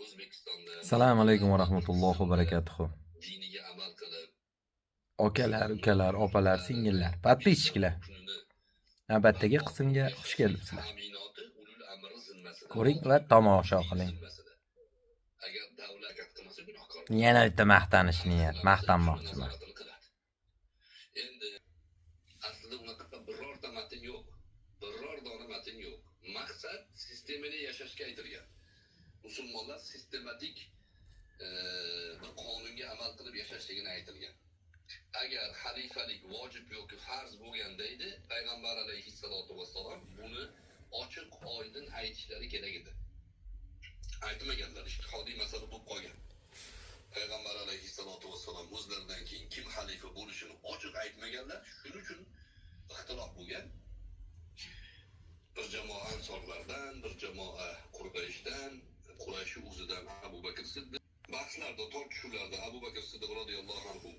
O'zbekistonda Assalomu alaykum va rahmatullohi va barakatuh. diniga amal qilib, Akalar, ukalar, opalar, singillar, подписчикlar. Navbatdagi qismga xush kelibsizlar. ta'minoti ulul amri zimmasida. Ko'ring va tomosha qiling. Agar davlat qilmasa gunohkor. Yana bitta maqtanish niyat, maqtanmoqchiman. Endi aslida unaqa birorta matn yo'q. Biror dona matn yo'q. Maqsad sistemada yashashga aytilgan. Musulmonlar sistematik bir qonunga amal qilib yashashligini aytilgan. Agar xalifalik vojib yoki farz bo'lganda edi, payg'ambar alayhissalotu vassalom buni ochiq oydin aytishlari kerak edi. Aytmaganlar, ijtihodiy masala bo'lib qolgan. Payg'ambar alayhissalotu vassalom o'zlaridan keyin kim xalifa bo'lishini ochiq aytmaganlar, shuning uchun ixtilof bo'lgan. Bir jamoa ansorlardan, bir jamoa Qurayshdan, Quraysh o'zidan Abu Bakr Siddiq bahslarda, tortishuvlarda Abu Bakr Siddiq radhiyallohu anhu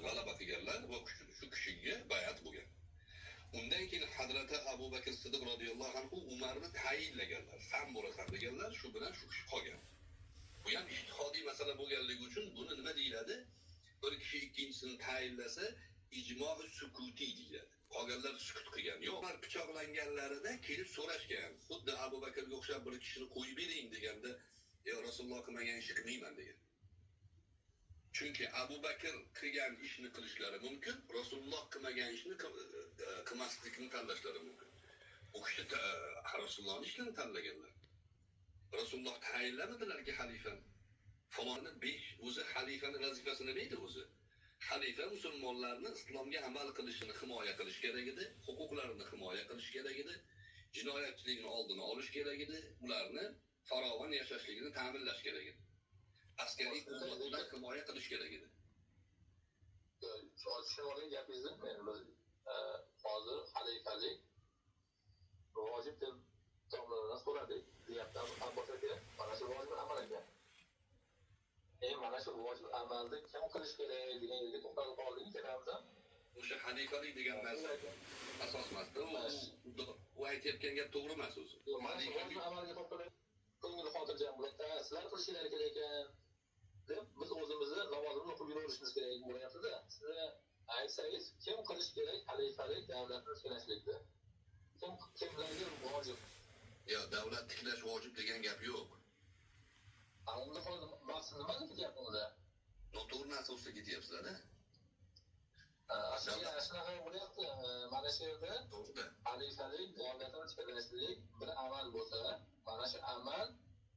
g'alaba qilganlar va shu kishiga bay'at bo'lgan. Undan keyin Hazrati Abu Bakr Siddiq radhiyallohu anhu Umarni tayinlaganlar. Ham bo'lasan deganlar, shu bilan shu kishi qolgan. Bu ham ijtihodiy masala bo'lganligi uchun buni nima deyiladi? Bir kishi ikkinchisini tayinlasa, ijmo-i sukuti deyiladi. Qolganlar sukut qilgan. Yo'q, ular pichoqlanganlarida kelib so'rashgan. Xuddi Abu Bakrga o'xshab bir kishini qo'yib bering deganda, "Ya Rasululloh qilmagan ishni qilmayman" degan. Chunki Abu Bakr qilgan ishni qilishlari mumkin, Rasululloh qilmagan ishni qilmaslikni tanlashlari mumkin. U kishi Rasulullohning ishini tanlaganlar. Rasululloh tayinlamadilarki xalifani. Falonni 5 o'zi xalifaning vazifasini nima edi o'zi? Xalifa musulmonlarni islomga amal qilishini himoya qilish kerak edi, huquqlarini himoya qilish kerak edi, jinoyatchilikni oldini olish kerak edi, ularni farovon yashashligini ta'minlash kerak edi. Askariy quvvatdan himoya qilish kerak edi. Tushunolgan gapingizni men hozir xalifalik vojib deb tomonidan so'radik. Deyapti Abbos aka, mana shu vojib amal ekan. Mana shu vojib amalni kim qilish kerak degan yerga to'xtalib qoldik kelamiz. O'sha xalifalik degan narsa asos emasda. U aytayotgan gap to'g'ri emas o'zi. Xalifalik amalga to'xtalib ko'ngil xotirjam bo'ladi. Sizlar qilishingiz kerak ekan deb biz o'zimizni namozimizni o'qib yuraverishimiz kerak bo'lyapti-da. Siz aytsangiz, kim qilish kerak xalifalik davlatni tiklashlikda? Kimlarga vojib? Yo, davlat tiklash vojib degan gap yo'q. Unda hozir maqsad nimani ketyapti unda? Noto'g'ri narsa ustida ketyapsizlar-da. Shunaqa bo'lyapti. Mana shu yerda xalifalik davlatni tiklashlik bir amal bo'lsa, mana shu amal